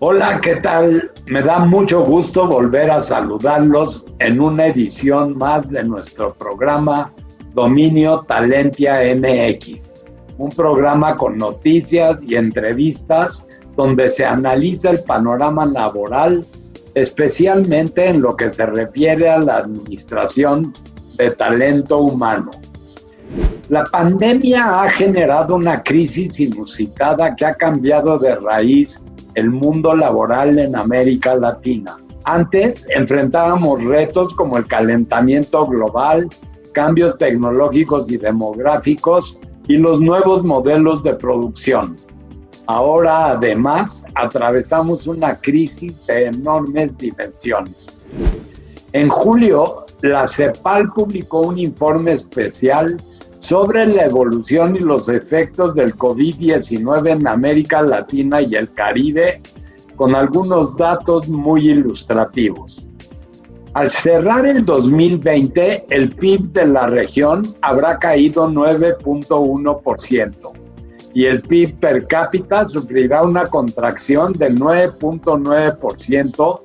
Hola, ¿qué tal? Me da mucho gusto volver a saludarlos en una edición más de nuestro programa Dominio Talentia MX, un programa con noticias y entrevistas donde se analiza el panorama laboral, especialmente en lo que se refiere a la administración de talento humano. La pandemia ha generado una crisis inusitada que ha cambiado de raíz el mundo laboral en América Latina. Antes enfrentábamos retos como el calentamiento global, cambios tecnológicos y demográficos y los nuevos modelos de producción. Ahora, además, atravesamos una crisis de enormes dimensiones. En julio, la CEPAL publicó un informe especial sobre la evolución y los efectos del COVID-19 en América Latina y el Caribe, con algunos datos muy ilustrativos. Al cerrar el 2020, el PIB de la región habrá caído 9.1% y el PIB per cápita sufrirá una contracción del 9.9%,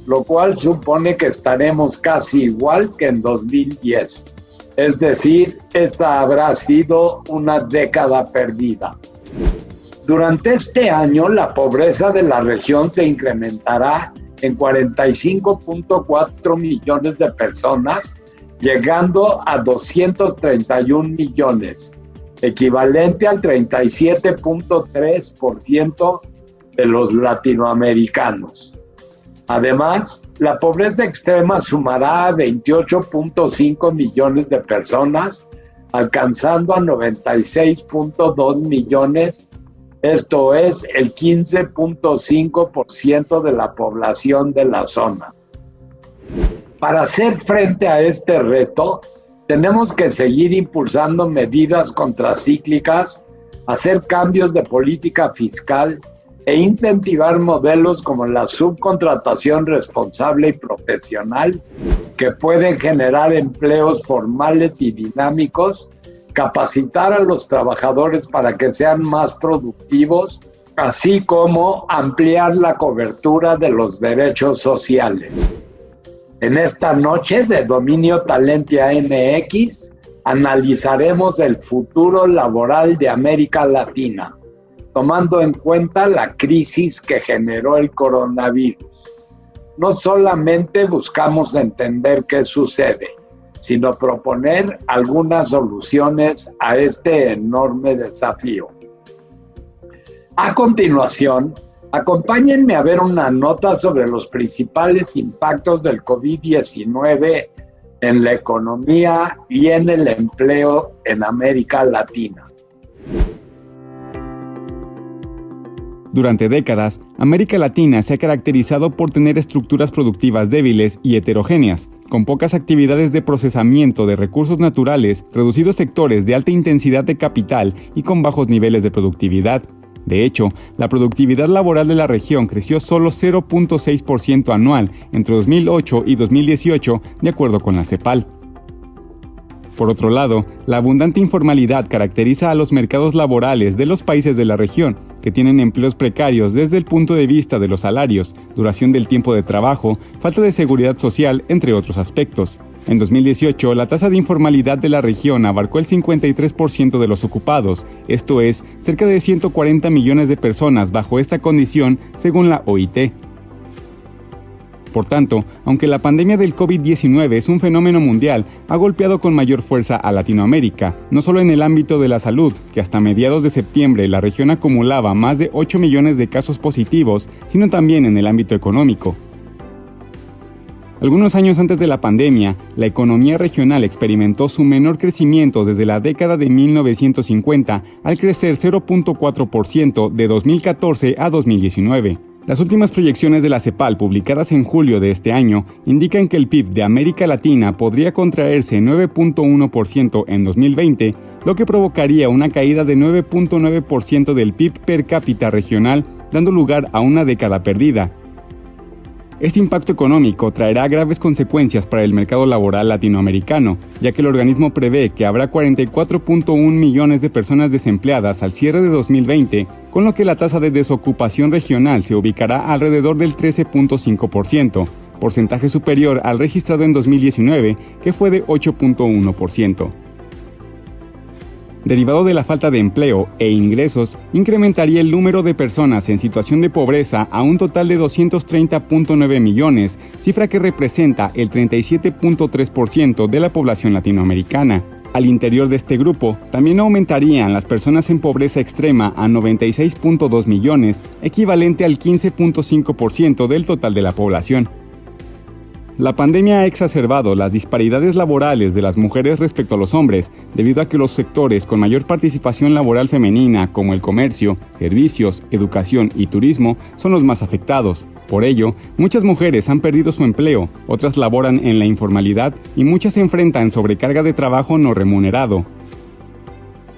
lo cual supone que estaremos casi igual que en 2010. Es decir, esta habrá sido una década perdida. Durante este año, la pobreza de la región se incrementará en 45.4 millones de personas, llegando a 231 millones, equivalente al 37.3% de los latinoamericanos. Además, la pobreza extrema sumará a 28.5 millones de personas, alcanzando a 96.2 millones, esto es el 15.5% de la población de la zona. Para hacer frente a este reto, tenemos que seguir impulsando medidas contracíclicas, hacer cambios de política fiscal e incentivar modelos como la subcontratación responsable y profesional, que pueden generar empleos formales y dinámicos, capacitar a los trabajadores para que sean más productivos, así como ampliar la cobertura de los derechos sociales. En esta noche de Dominio Talentia MX, analizaremos el futuro laboral de América Latina, tomando en cuenta la crisis que generó el coronavirus. No solamente buscamos entender qué sucede, sino proponer algunas soluciones a este enorme desafío. A continuación, acompáñenme a ver una nota sobre los principales impactos del COVID-19 en la economía y en el empleo en América Latina. Durante décadas, América Latina se ha caracterizado por tener estructuras productivas débiles y heterogéneas, con pocas actividades de procesamiento de recursos naturales, reducidos sectores de alta intensidad de capital y con bajos niveles de productividad. De hecho, la productividad laboral de la región creció solo 0.6% anual entre 2008 y 2018, de acuerdo con la CEPAL. Por otro lado, la abundante informalidad caracteriza a los mercados laborales de los países de la región, que tienen empleos precarios desde el punto de vista de los salarios, duración del tiempo de trabajo, falta de seguridad social, entre otros aspectos. En 2018, la tasa de informalidad de la región abarcó el 53% de los ocupados, esto es, cerca de 140 millones de personas bajo esta condición, según la OIT. Por tanto, aunque la pandemia del COVID-19 es un fenómeno mundial, ha golpeado con mayor fuerza a Latinoamérica, no solo en el ámbito de la salud, que hasta mediados de septiembre la región acumulaba más de 8 millones de casos positivos, sino también en el ámbito económico. Algunos años antes de la pandemia, la economía regional experimentó su menor crecimiento desde la década de 1950, al crecer 0.4% de 2014 a 2019. Las últimas proyecciones de la CEPAL, publicadas en julio de este año, indican que el PIB de América Latina podría contraerse 9.1% en 2020, lo que provocaría una caída de 9.9% del PIB per cápita regional, dando lugar a una década perdida. Este impacto económico traerá graves consecuencias para el mercado laboral latinoamericano, ya que el organismo prevé que habrá 44.1 millones de personas desempleadas al cierre de 2020, con lo que la tasa de desocupación regional se ubicará alrededor del 13.5%, porcentaje superior al registrado en 2019, que fue de 8.1%. Derivado de la falta de empleo e ingresos, incrementaría el número de personas en situación de pobreza a un total de 230.9 millones, cifra que representa el 37.3% de la población latinoamericana. Al interior de este grupo, también aumentarían las personas en pobreza extrema a 96.2 millones, equivalente al 15.5% del total de la población. La pandemia ha exacerbado las disparidades laborales de las mujeres respecto a los hombres, debido a que los sectores con mayor participación laboral femenina, como el comercio, servicios, educación y turismo, son los más afectados. Por ello, muchas mujeres han perdido su empleo, otras laboran en la informalidad y muchas se enfrentan sobrecarga de trabajo no remunerado.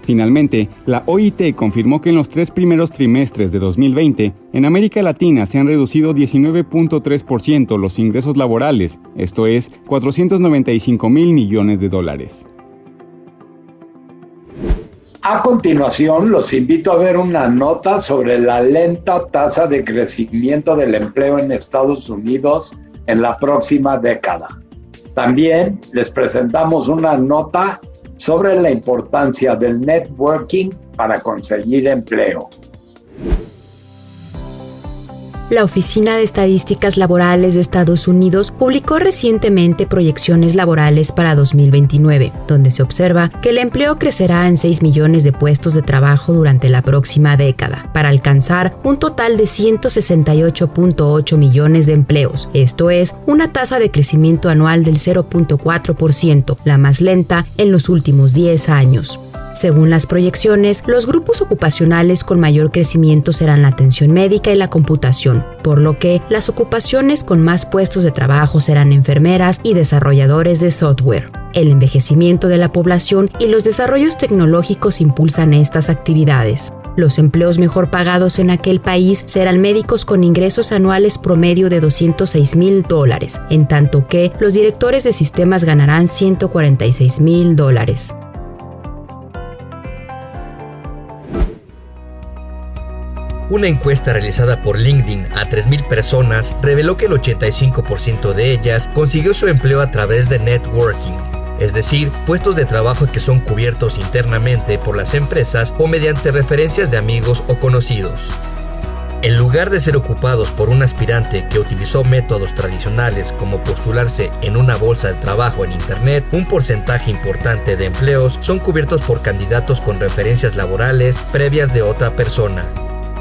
Finalmente, la OIT confirmó que en los 3 primeros trimestres de 2020, en América Latina se han reducido 19.3% los ingresos laborales, esto es, 495,000 millones de dólares. A continuación, los invito a ver una nota sobre la lenta tasa de crecimiento del empleo en Estados Unidos en la próxima década. También les presentamos una nota sobre la importancia del networking para conseguir empleo. La Oficina de Estadísticas Laborales de Estados Unidos publicó recientemente proyecciones laborales para 2029, donde se observa que el empleo crecerá en 6 millones de puestos de trabajo durante la próxima década, para alcanzar un total de 168.8 millones de empleos. Esto es una tasa de crecimiento anual del 0.4%, la más lenta en los últimos 10 años. Según las proyecciones, los grupos ocupacionales con mayor crecimiento serán la atención médica y la computación, por lo que las ocupaciones con más puestos de trabajo serán enfermeras y desarrolladores de software. El envejecimiento de la población y los desarrollos tecnológicos impulsan estas actividades. Los empleos mejor pagados en aquel país serán médicos con ingresos anuales promedio de $206,000, en tanto que los directores de sistemas ganarán $146,000. Una encuesta realizada por LinkedIn a 3,000 personas reveló que el 85% de ellas consiguió su empleo a través de networking, es decir, puestos de trabajo que son cubiertos internamente por las empresas o mediante referencias de amigos o conocidos. En lugar de ser ocupados por un aspirante que utilizó métodos tradicionales como postularse en una bolsa de trabajo en Internet, un porcentaje importante de empleos son cubiertos por candidatos con referencias laborales previas de otra persona.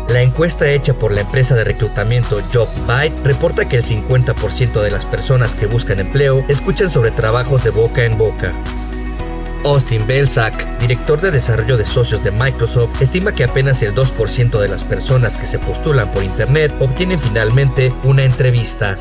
La encuesta hecha por la empresa de reclutamiento JobBite reporta que el 50% de las personas que buscan empleo escuchan sobre trabajos de boca en boca. Austin Belzak, director de desarrollo de socios de Microsoft, estima que apenas el 2% de las personas que se postulan por Internet obtienen finalmente una entrevista.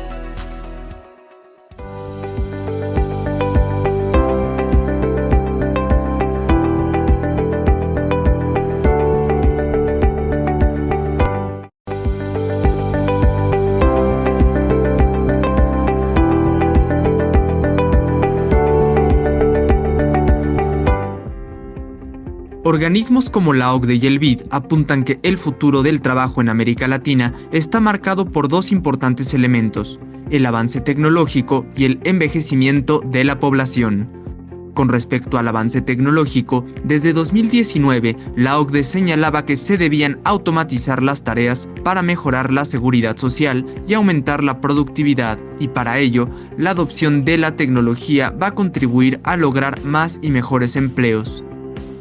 Organismos como la OCDE y el BID apuntan que el futuro del trabajo en América Latina está marcado por dos importantes elementos: el avance tecnológico y el envejecimiento de la población. Con respecto al avance tecnológico, desde 2019, la OCDE señalaba que se debían automatizar las tareas para mejorar la seguridad social y aumentar la productividad, y para ello, la adopción de la tecnología va a contribuir a lograr más y mejores empleos.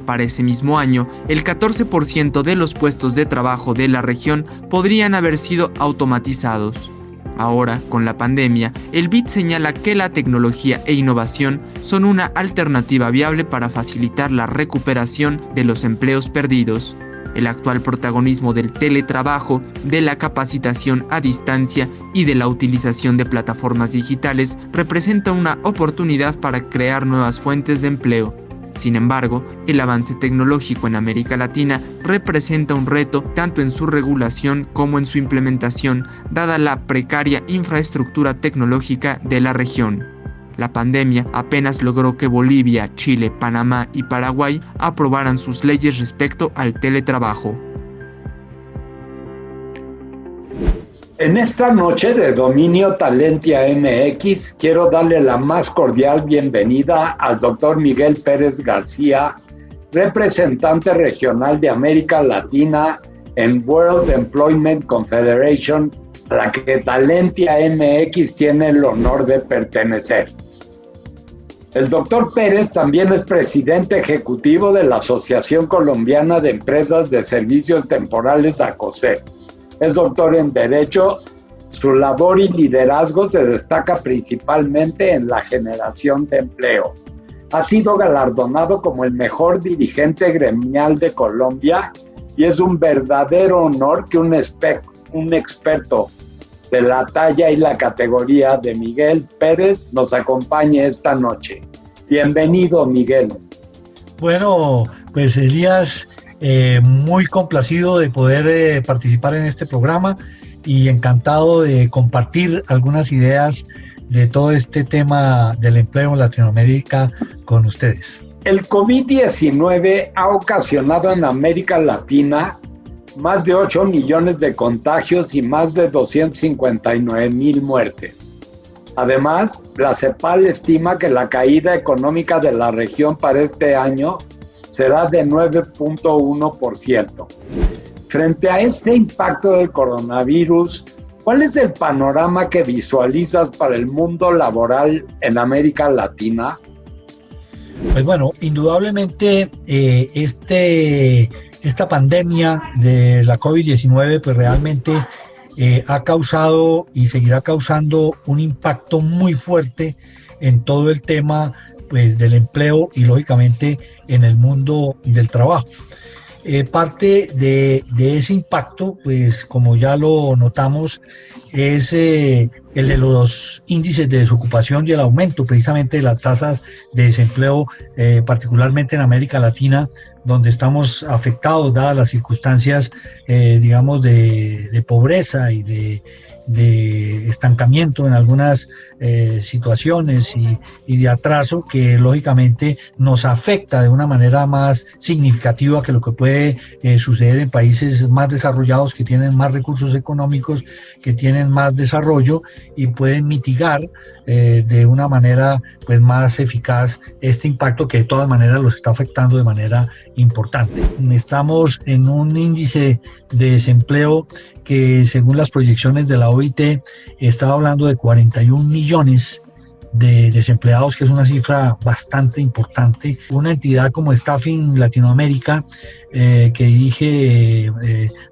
Para ese mismo año, el 14% de los puestos de trabajo de la región podrían haber sido automatizados. Ahora, con la pandemia, el BID señala que la tecnología e innovación son una alternativa viable para facilitar la recuperación de los empleos perdidos. El actual protagonismo del teletrabajo, de la capacitación a distancia y de la utilización de plataformas digitales representa una oportunidad para crear nuevas fuentes de empleo. Sin embargo, el avance tecnológico en América Latina representa un reto tanto en su regulación como en su implementación, dada la precaria infraestructura tecnológica de la región. La pandemia apenas logró que Bolivia, Chile, Panamá y Paraguay aprobaran sus leyes respecto al teletrabajo. En esta noche de Dominio Talentia MX, quiero darle la más cordial bienvenida al Dr. Miguel Pérez García, representante regional de América Latina en World Employment Confederation, a la que Talentia MX tiene el honor de pertenecer. El Dr. Pérez también es presidente ejecutivo de la Asociación Colombiana de Empresas de Servicios Temporales, ACOSEP. Es doctor en Derecho. Su labor y liderazgo se destaca principalmente en la generación de empleo. Ha sido galardonado como el mejor dirigente gremial de Colombia y es un verdadero honor que un experto de la talla y la categoría de Miguel Pérez nos acompañe esta noche. Bienvenido, Miguel. Bueno, pues Elías, muy complacido de poder participar en este programa y encantado de compartir algunas ideas de todo este tema del empleo en Latinoamérica con ustedes. El COVID-19 ha ocasionado en América Latina más de 8 millones de contagios y más de 259,000 muertes. Además, la CEPAL estima que la caída económica de la región para este año será de 9.1%. Frente a este impacto del coronavirus, ¿cuál es el panorama que visualizas para el mundo laboral en América Latina? Pues bueno, indudablemente esta pandemia de la COVID-19 pues realmente ha causado y seguirá causando un impacto muy fuerte en todo el tema pues del empleo y lógicamente en el mundo del trabajo. Parte de ese impacto, pues como ya lo notamos, es el de los índices de desocupación y el aumento precisamente de las tasas de desempleo, particularmente en América Latina, donde estamos afectados dadas las circunstancias, digamos, de pobreza y de estancamiento en algunas situaciones y de atraso que lógicamente nos afecta de una manera más significativa que lo que puede suceder en países más desarrollados, que tienen más recursos económicos, que tienen más desarrollo y pueden mitigar de una manera pues más eficaz este impacto que de todas maneras los está afectando de manera importante. Estamos en un índice de desempleo que según las proyecciones de la OIT estaba hablando de 41 millones de desempleados, que es una cifra bastante importante. Una entidad como Staffing Latinoamérica, que dirige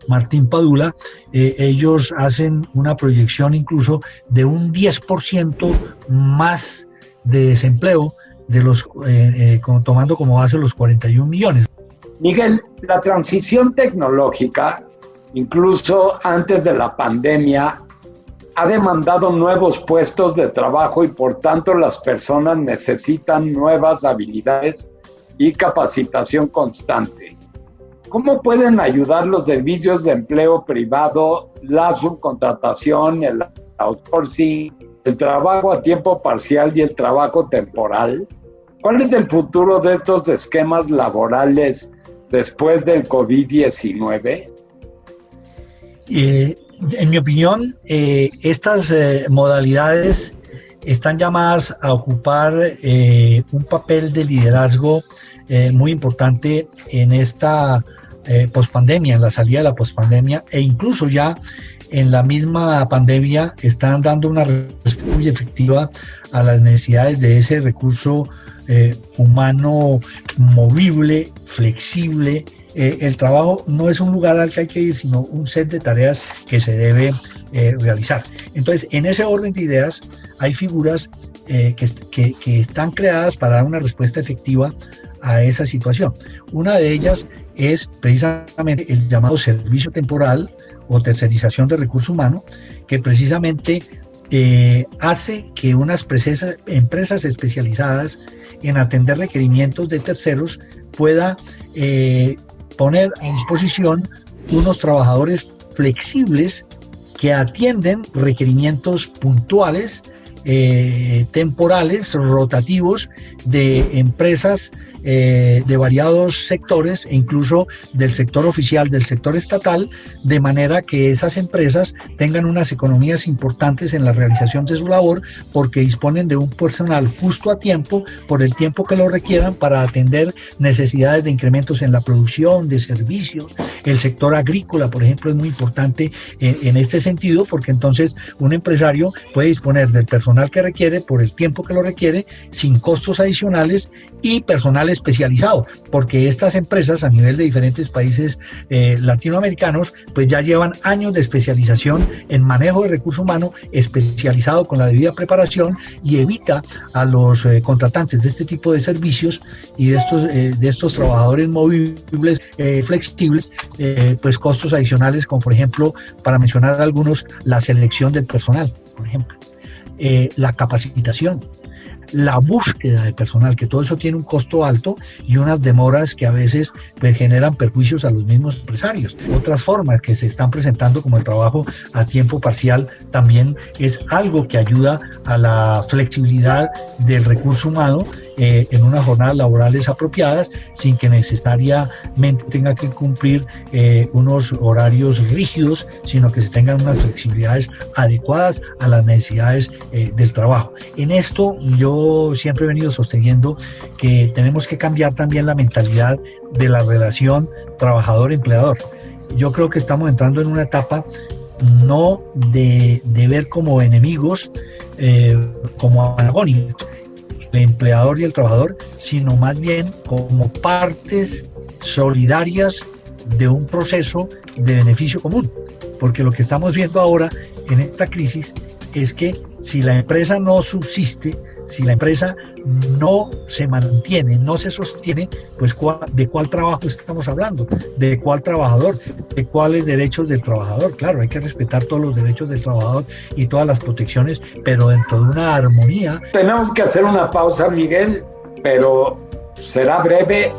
Martín Padula, ellos hacen una proyección incluso de un 10% más de desempleo de los, tomando como base los 41 millones. Miguel, la transición tecnológica, incluso antes de la pandemia, ha demandado nuevos puestos de trabajo y por tanto las personas necesitan nuevas habilidades y capacitación constante. ¿Cómo pueden ayudar los servicios de empleo privado, la subcontratación, el outsourcing, el trabajo a tiempo parcial y el trabajo temporal? ¿Cuál es el futuro de estos esquemas laborales después del COVID-19? En mi opinión, estas modalidades están llamadas a ocupar un papel de liderazgo muy importante en esta pospandemia, en la salida de la pospandemia, e incluso ya en la misma pandemia están dando una respuesta muy efectiva a las necesidades de ese recurso humano movible, flexible. El trabajo no es un lugar al que hay que ir, sino un set de tareas que se debe realizar. Entonces, en ese orden de ideas, hay figuras que están creadas para dar una respuesta efectiva a esa situación. Una de ellas es precisamente el llamado servicio temporal o tercerización de recurso humano, que precisamente hace que unas empresas especializadas en atender requerimientos de terceros, pueda poner a disposición unos trabajadores flexibles que atienden requerimientos puntuales, temporales, rotativos de empresas de variados sectores e incluso del sector oficial, del sector estatal, de manera que esas empresas tengan unas economías importantes en la realización de su labor porque disponen de un personal justo a tiempo, por el tiempo que lo requieran para atender necesidades de incrementos en la producción, de servicios. El sector agrícola, por ejemplo, es muy importante en este sentido porque entonces un empresario puede disponer del personal que requiere por el tiempo que lo requiere sin costos adicionales y personal especializado, porque estas empresas a nivel de diferentes países latinoamericanos pues ya llevan años de especialización en manejo de recurso humano especializado con la debida preparación y evita a los contratantes de este tipo de servicios y de estos trabajadores movibles, flexibles, pues costos adicionales como por ejemplo, para mencionar algunos, la selección del personal, por ejemplo, la capacitación, la búsqueda de personal, que todo eso tiene un costo alto y unas demoras que a veces pues, generan perjuicios a los mismos empresarios. Otras formas que se están presentando como el trabajo a tiempo parcial también es algo que ayuda a la flexibilidad del recurso humano en unas jornadas laborales apropiadas sin que necesariamente tenga que cumplir unos horarios rígidos, sino que se tengan unas flexibilidades adecuadas a las necesidades del trabajo. En esto yo siempre he venido sosteniendo que tenemos que cambiar también la mentalidad de la relación trabajador-empleador. Yo creo que estamos entrando en una etapa no de ver como enemigos, como antagónicos, el empleador y el trabajador, sino más bien como partes solidarias de un proceso de beneficio común. Porque lo que estamos viendo ahora en esta crisis es que si la empresa no subsiste, si la empresa no se mantiene, no se sostiene, pues ¿de cuál trabajo estamos hablando? ¿De cuál trabajador? ¿De cuáles derechos del trabajador? Claro, hay que respetar todos los derechos del trabajador y todas las protecciones, pero dentro de una armonía. Tenemos que hacer una pausa, Miguel, pero será breve.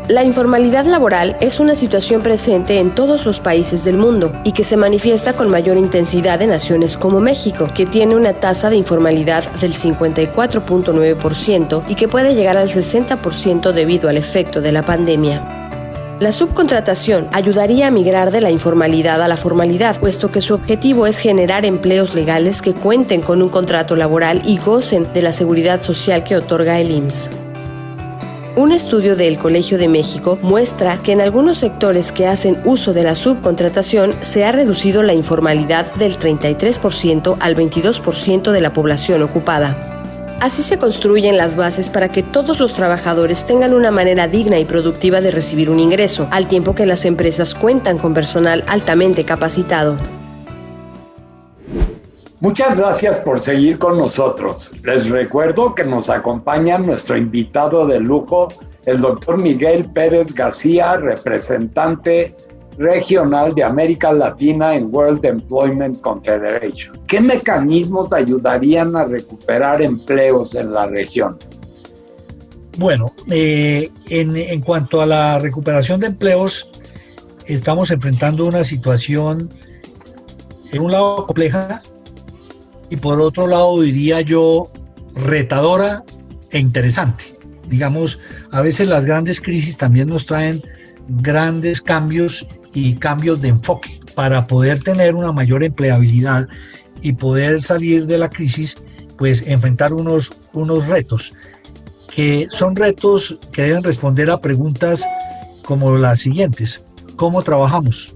La informalidad laboral es una situación presente en todos los países del mundo y que se manifiesta con mayor intensidad en naciones como México, que tiene una tasa de informalidad del 54.9% y que puede llegar al 60% debido al efecto de la pandemia. La subcontratación ayudaría a migrar de la informalidad a la formalidad, puesto que su objetivo es generar empleos legales que cuenten con un contrato laboral y gocen de la seguridad social que otorga el IMSS. Un estudio del Colegio de México muestra que en algunos sectores que hacen uso de la subcontratación se ha reducido la informalidad del 33% al 22% de la población ocupada. Así se construyen las bases para que todos los trabajadores tengan una manera digna y productiva de recibir un ingreso, al tiempo que las empresas cuentan con personal altamente capacitado. Muchas gracias por seguir con nosotros. Les recuerdo que nos acompaña nuestro invitado de lujo, el doctor Miguel Pérez García, representante regional de América Latina en World Employment Confederation. ¿Qué mecanismos ayudarían a recuperar empleos en la región? Bueno, en cuanto a la recuperación de empleos, estamos enfrentando una situación, en un lado compleja, y por otro lado diría yo retadora e interesante. Digamos, a veces las grandes crisis también nos traen grandes cambios y cambios de enfoque para poder tener una mayor empleabilidad y poder salir de la crisis, pues enfrentar unos retos que son retos que deben responder a preguntas como las siguientes: ¿cómo trabajamos?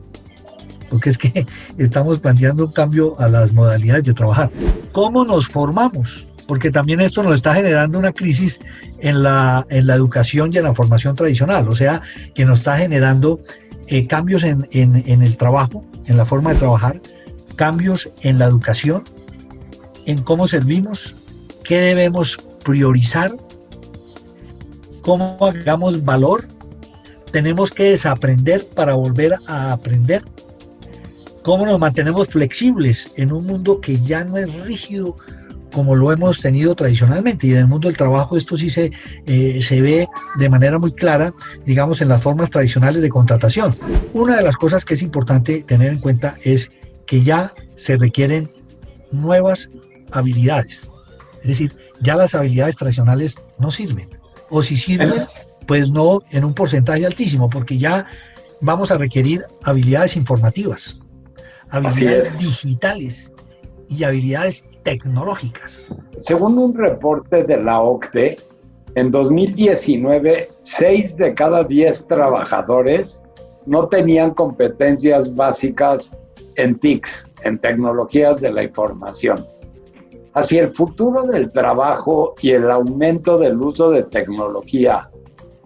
Porque es que estamos planteando un cambio a las modalidades de trabajar. ¿Cómo nos formamos? Porque también esto nos está generando una crisis en la educación y en la formación tradicional, o sea, que nos está generando cambios en el trabajo, en la forma de trabajar, cambios en la educación en cómo servimos, qué debemos priorizar, cómo agregamos valor, tenemos que desaprender para volver a aprender, cómo nos mantenemos flexibles en un mundo que ya no es rígido como lo hemos tenido tradicionalmente, y en el mundo del trabajo esto sí se ve de manera muy clara, digamos, en las formas tradicionales de contratación. Una de las cosas que es importante tener en cuenta es que ya se requieren nuevas habilidades, es decir, ya las habilidades tradicionales no sirven, o si sirven, pues no en un porcentaje altísimo, porque ya vamos a requerir habilidades informativas, habilidades digitales y habilidades tecnológicas. Según un reporte de la OCDE, en 2019, 6 de cada 10 trabajadores no tenían competencias básicas en TICs, en tecnologías de la información. Hacia el futuro del trabajo y el aumento del uso de tecnología,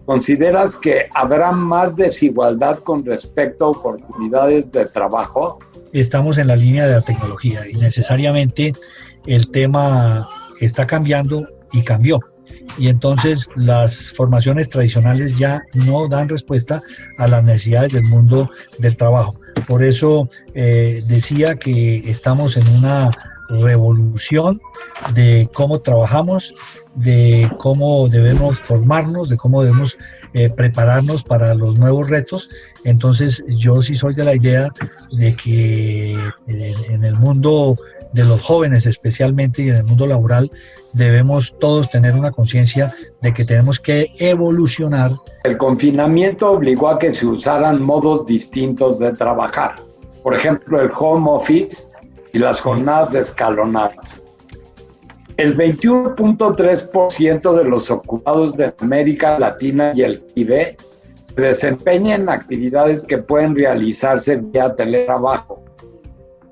¿consideras que habrá más desigualdad con respecto a oportunidades de trabajo? Estamos en la línea de la tecnología y necesariamente el tema está cambiando y cambió. Y entonces las formaciones tradicionales ya no dan respuesta a las necesidades del mundo del trabajo. Por eso decía que estamos en una revolución de cómo trabajamos, de cómo debemos formarnos, de cómo debemos prepararnos para los nuevos retos. Entonces yo sí soy de la idea de que en el mundo de los jóvenes especialmente y en el mundo laboral debemos todos tener una conciencia de que tenemos que evolucionar. El confinamiento obligó a que se usaran modos distintos de trabajar, por ejemplo el home office y las jornadas escalonadas. El 21.3% de los ocupados de América Latina y el Caribe se desempeña en actividades que pueden realizarse vía teletrabajo.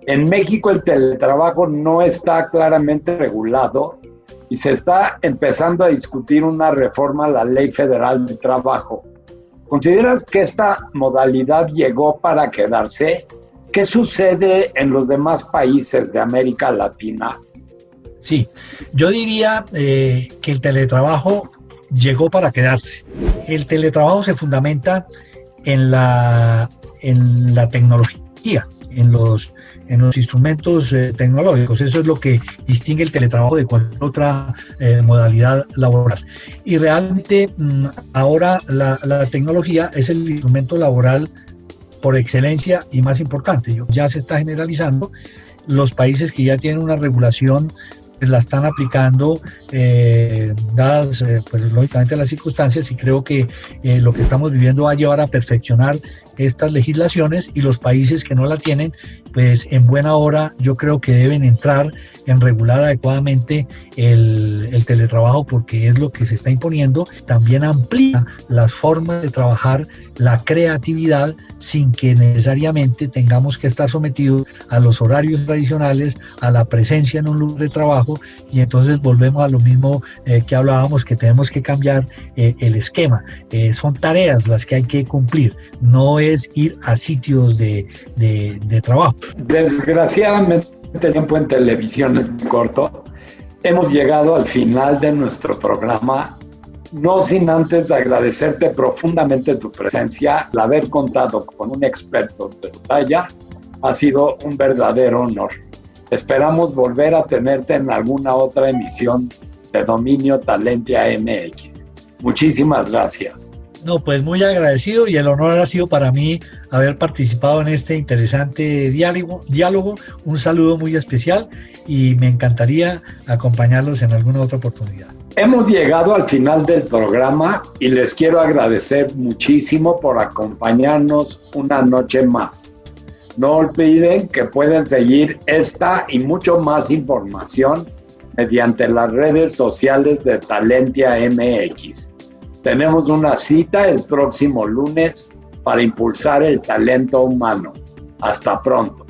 En México el teletrabajo no está claramente regulado y se está empezando a discutir una reforma a la Ley Federal del Trabajo. ¿Consideras que esta modalidad llegó para quedarse? ¿Qué sucede en los demás países de América Latina? Sí, yo diría que el teletrabajo llegó para quedarse. El teletrabajo se fundamenta en la tecnología, en los instrumentos tecnológicos. Eso es lo que distingue el teletrabajo de cualquier otra modalidad laboral. Y realmente ahora la tecnología es el instrumento laboral por excelencia y más importante. Ya se está generalizando. Los países que ya tienen una regulación la están aplicando dadas pues lógicamente las circunstancias, y creo que lo que estamos viviendo va a llevar a perfeccionar estas legislaciones, y los países que no la tienen pues en buena hora yo creo que deben entrar en regular adecuadamente el teletrabajo, porque es lo que se está imponiendo. También amplía las formas de trabajar, la creatividad, sin que necesariamente tengamos que estar sometidos a los horarios tradicionales, a la presencia en un lugar de trabajo, y entonces volvemos a lo mismo que hablábamos, que tenemos que cambiar el esquema. Son tareas las que hay que cumplir, no es ir a sitios de trabajo. Desgraciadamente el tiempo en televisión es muy corto. Hemos llegado al final de nuestro programa, no sin antes agradecerte profundamente tu presencia. El haber contado con un experto de tu talla ha sido un verdadero honor. Esperamos volver a tenerte en alguna otra emisión de Dominio Talentia MX. Muchísimas gracias. No, pues muy agradecido, y el honor ha sido para mí haber participado en este interesante diálogo. Un saludo muy especial y me encantaría acompañarlos en alguna otra oportunidad. Hemos llegado al final del programa y les quiero agradecer muchísimo por acompañarnos una noche más. No olviden que pueden seguir esta y mucho más información mediante las redes sociales de Talentia MX. Tenemos una cita el próximo lunes para impulsar el talento humano. Hasta pronto.